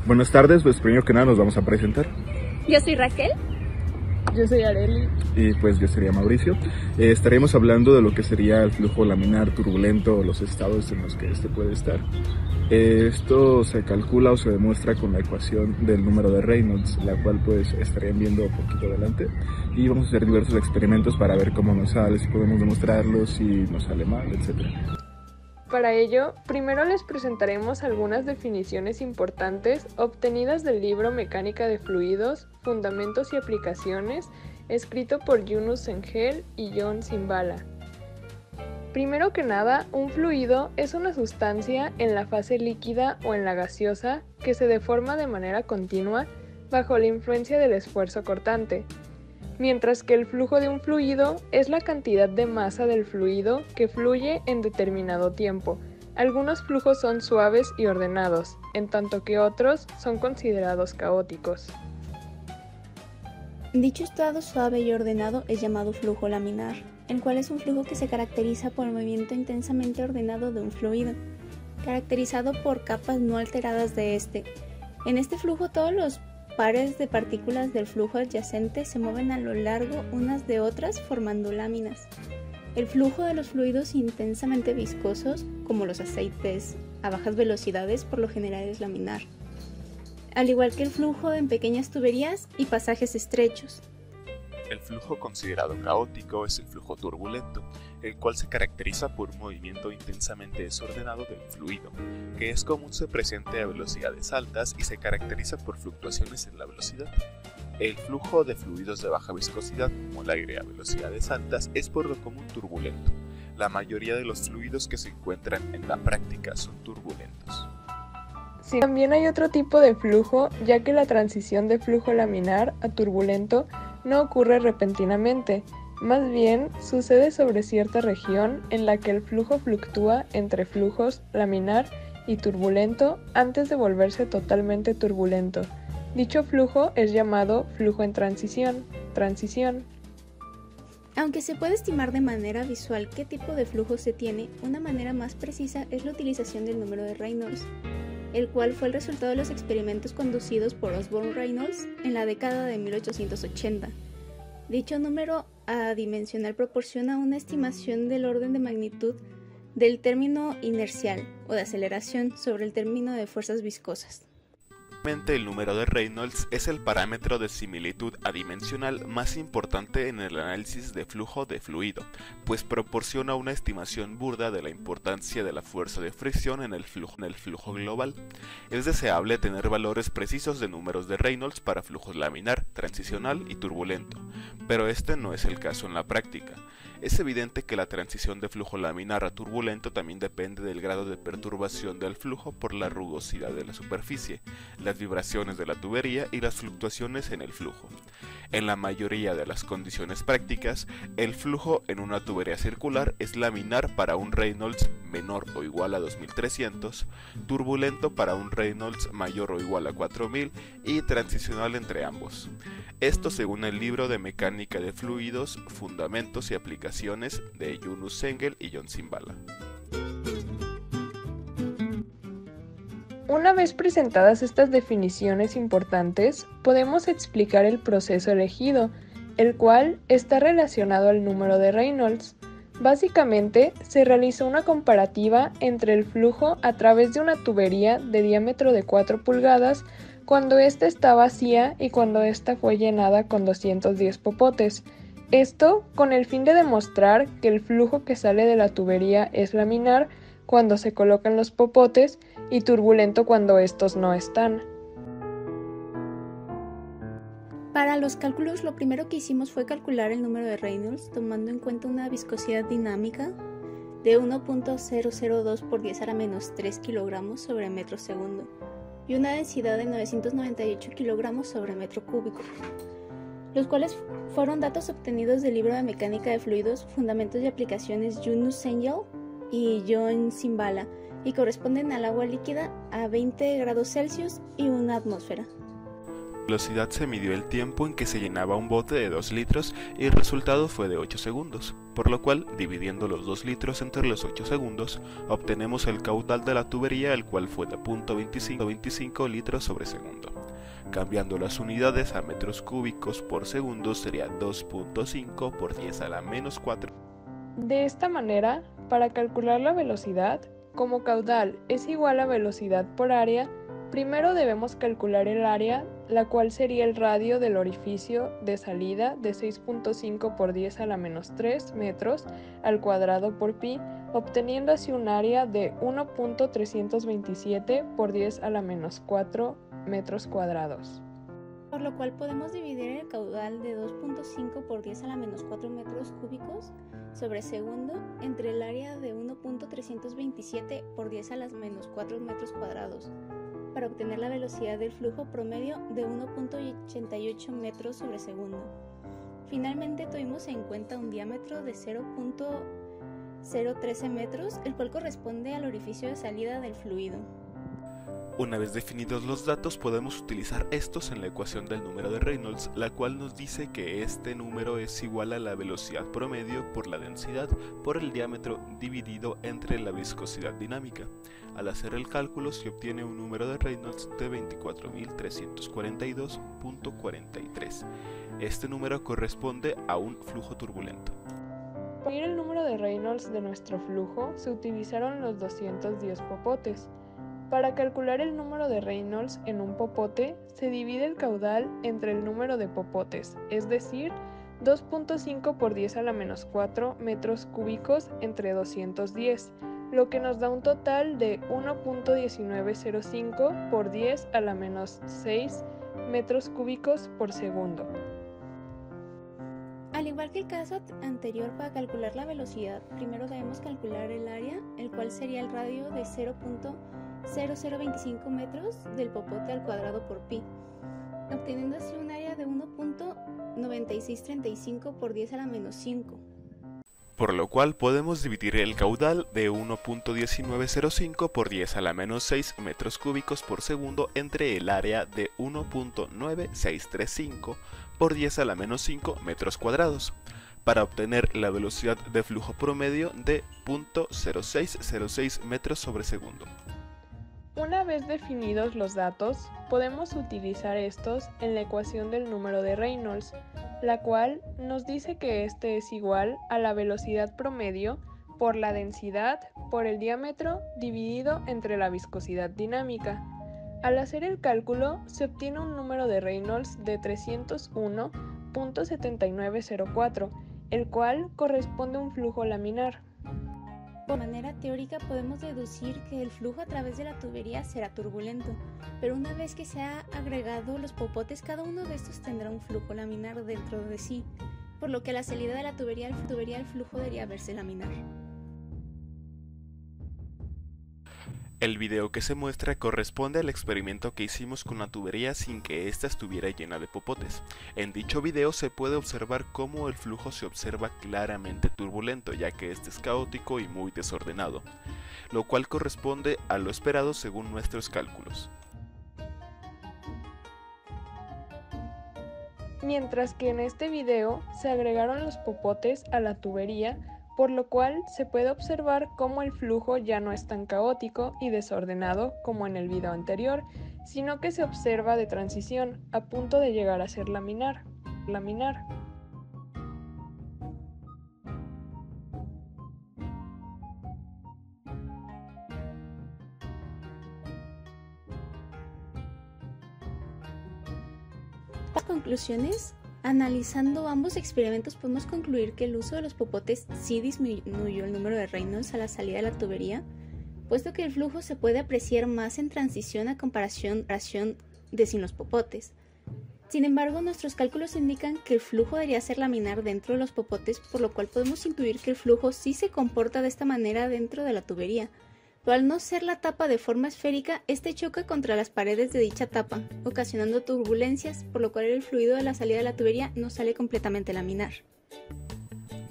Buenas tardes, pues primero que nada nos vamos a presentar. Yo soy Raquel. Yo soy Arely. Y pues yo sería Mauricio. Estaremos hablando de lo que sería el flujo laminar turbulento o los estados en los que este puede estar. Esto se calcula o se demuestra con la ecuación del número de Reynolds, la cual pues estarían viendo un poquito adelante. Y vamos a hacer diversos experimentos para ver cómo nos sale, si podemos demostrarlo, si nos sale mal, etc. Para ello, primero les presentaremos algunas definiciones importantes obtenidas del libro Mecánica de Fluidos, Fundamentos y Aplicaciones, escrito por Yunus Sengel y John Simbala. Primero que nada, un fluido es una sustancia en la fase líquida o en la gaseosa que se deforma de manera continua bajo la influencia del esfuerzo cortante, mientras que el flujo de un fluido es la cantidad de masa del fluido que fluye en determinado tiempo. Algunos flujos son suaves y ordenados, en tanto que otros son considerados caóticos. Dicho estado suave y ordenado es llamado flujo laminar, el cual es un flujo que se caracteriza por el movimiento intensamente ordenado de un fluido, caracterizado por capas no alteradas de este. En este flujo todos los pares de partículas del flujo adyacente se mueven a lo largo unas de otras formando láminas. El flujo de los fluidos intensamente viscosos, como los aceites a bajas velocidades, por lo general es laminar, al igual que el flujo en pequeñas tuberías y pasajes estrechos. El flujo considerado caótico es el flujo turbulento, el cual se caracteriza por un movimiento intensamente desordenado del fluido, que es común se presente a velocidades altas y se caracteriza por fluctuaciones en la velocidad. El flujo de fluidos de baja viscosidad, como el aire a velocidades altas, es por lo común turbulento. La mayoría de los fluidos que se encuentran en la práctica son turbulentos. Sí, también hay otro tipo de flujo, ya que la transición de flujo laminar a turbulento no ocurre repentinamente, más bien sucede sobre cierta región en la que el flujo fluctúa entre flujos laminar y turbulento antes de volverse totalmente turbulento. Dicho flujo es llamado flujo en transición. Aunque se puede estimar de manera visual qué tipo de flujo se tiene, una manera más precisa es la utilización del número de Reynolds, el cual fue el resultado de los experimentos conducidos por Osborne Reynolds en la década de 1880. Dicho número adimensional proporciona una estimación del orden de magnitud del término inercial o de aceleración sobre el término de fuerzas viscosas. El número de Reynolds es el parámetro de similitud adimensional más importante en el análisis de flujo de fluido, pues proporciona una estimación burda de la importancia de la fuerza de fricción en el flujo global. Es deseable tener valores precisos de números de Reynolds para flujos laminar, transicional y turbulento, pero este no es el caso en la práctica. Es evidente que la transición de flujo laminar a turbulento también depende del grado de perturbación del flujo por la rugosidad de la superficie, las vibraciones de la tubería y las fluctuaciones en el flujo. En la mayoría de las condiciones prácticas, el flujo en una tubería circular es laminar para un Reynolds menor o igual a 2300, turbulento para un Reynolds mayor o igual a 4000 y transicional entre ambos. Esto según el libro de Mecánica de Fluidos, Fundamentos y Aplicaciones de Yunus Sengel y John Simbala. Una vez presentadas estas definiciones importantes, podemos explicar el proceso elegido, el cual está relacionado al número de Reynolds. Básicamente, se realizó una comparativa entre el flujo a través de una tubería de diámetro de 4 pulgadas cuando ésta está vacía y cuando ésta fue llenada con 210 popotes. Esto con el fin de demostrar que el flujo que sale de la tubería es laminar cuando se colocan los popotes y turbulento cuando estos no están. Para los cálculos, lo primero que hicimos fue calcular el número de Reynolds tomando en cuenta una viscosidad dinámica de 1.002 por 10 a la menos 3 kilogramos sobre metro segundo y una densidad de 998 kilogramos sobre metro cúbico, los cuales fueron datos obtenidos del libro de Mecánica de Fluidos, Fundamentos y Aplicaciones Yunus Sengel y John Simbala, y corresponden al agua líquida a 20 grados Celsius y una atmósfera. Velocidad se midió el tiempo en que se llenaba un bote de 2 litros y el resultado fue de 8 segundos. por lo cual, dividiendo los 2 litros entre los 8 segundos, obtenemos el caudal de la tubería, el cual fue de 0.25 litros sobre segundo. Cambiando las unidades a metros cúbicos por segundo sería 2.5 por 10 a la menos 4. De esta manera, para calcular la velocidad, como caudal es igual a velocidad por área, primero debemos calcular el área, la cual sería el radio del orificio de salida de 6.5 por 10 a la menos 3 metros al cuadrado por pi, obteniendo así un área de 1.327 por 10 a la menos 4 metros cuadrados. Por lo cual podemos dividir el caudal de 2.5 por 10 a la menos 4 metros cúbicos sobre segundo entre el área de 1.327 por 10 a la menos 4 metros cuadrados, para obtener la velocidad del flujo promedio de 1.88 metros sobre segundo. Finalmente tuvimos en cuenta un diámetro de 0.013 metros, el cual corresponde al orificio de salida del fluido. Una vez definidos los datos, podemos utilizar estos en la ecuación del número de Reynolds, la cual nos dice que este número es igual a la velocidad promedio por la densidad por el diámetro dividido entre la viscosidad dinámica. Al hacer el cálculo se obtiene un número de Reynolds de 24.342.43. Este número corresponde a un flujo turbulento. Para conseguir el número de Reynolds de nuestro flujo se utilizaron los 210 popotes. Para calcular el número de Reynolds en un popote, se divide el caudal entre el número de popotes, es decir, 2.5 por 10 a la menos 4 metros cúbicos entre 210, lo que nos da un total de 1.1905 por 10 a la menos 6 metros cúbicos por segundo. Al igual que el caso anterior, para calcular la velocidad, primero debemos calcular el área, el cual sería el radio de 0.0025 metros del popote al cuadrado por pi, obteniendo así un área de 1.9635 por 10 a la menos 5. Por lo cual podemos dividir el caudal de 1.1905 por 10 a la menos 6 metros cúbicos por segundo entre el área de 1.9635 por 10 a la menos 5 metros cuadrados, para obtener la velocidad de flujo promedio de 0.0606 metros sobre segundo. Una vez definidos los datos, podemos utilizar estos en la ecuación del número de Reynolds, la cual nos dice que este es igual a la velocidad promedio por la densidad por el diámetro dividido entre la viscosidad dinámica. Al hacer el cálculo, se obtiene un número de Reynolds de 301.7904, el cual corresponde a un flujo laminar. De manera teórica podemos deducir que el flujo a través de la tubería será turbulento, pero una vez que se ha agregado los popotes, cada uno de estos tendrá un flujo laminar dentro de sí, por lo que a la salida de la tubería el flujo debería verse laminar. El video que se muestra corresponde al experimento que hicimos con la tubería sin que ésta estuviera llena de popotes. En dicho video se puede observar cómo el flujo se observa claramente turbulento, ya que este es caótico y muy desordenado, lo cual corresponde a lo esperado según nuestros cálculos. Mientras que en este video se agregaron los popotes a la tubería, por lo cual se puede observar cómo el flujo ya no es tan caótico y desordenado como en el video anterior, sino que se observa de transición, a punto de llegar a ser laminar. Conclusiones. Analizando ambos experimentos podemos concluir que el uso de los popotes sí disminuyó el número de Reynolds a la salida de la tubería, puesto que el flujo se puede apreciar más en transición a comparación de sin los popotes. Sin embargo, nuestros cálculos indican que el flujo debería ser laminar dentro de los popotes, por lo cual podemos intuir que el flujo sí se comporta de esta manera dentro de la tubería, pero al no ser la tapa de forma esférica, este choca contra las paredes de dicha tapa, ocasionando turbulencias, por lo cual el fluido de la salida de la tubería no sale completamente laminar.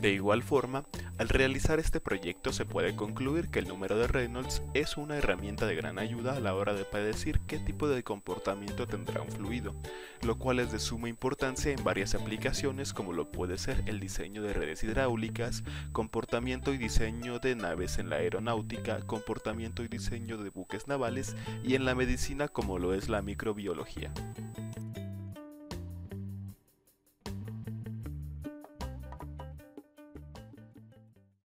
De igual forma, al realizar este proyecto se puede concluir que el número de Reynolds es una herramienta de gran ayuda a la hora de predecir qué tipo de comportamiento tendrá un fluido, lo cual es de suma importancia en varias aplicaciones como lo puede ser el diseño de redes hidráulicas, comportamiento y diseño de naves en la aeronáutica, comportamiento y diseño de buques navales y en la medicina como lo es la microbiología.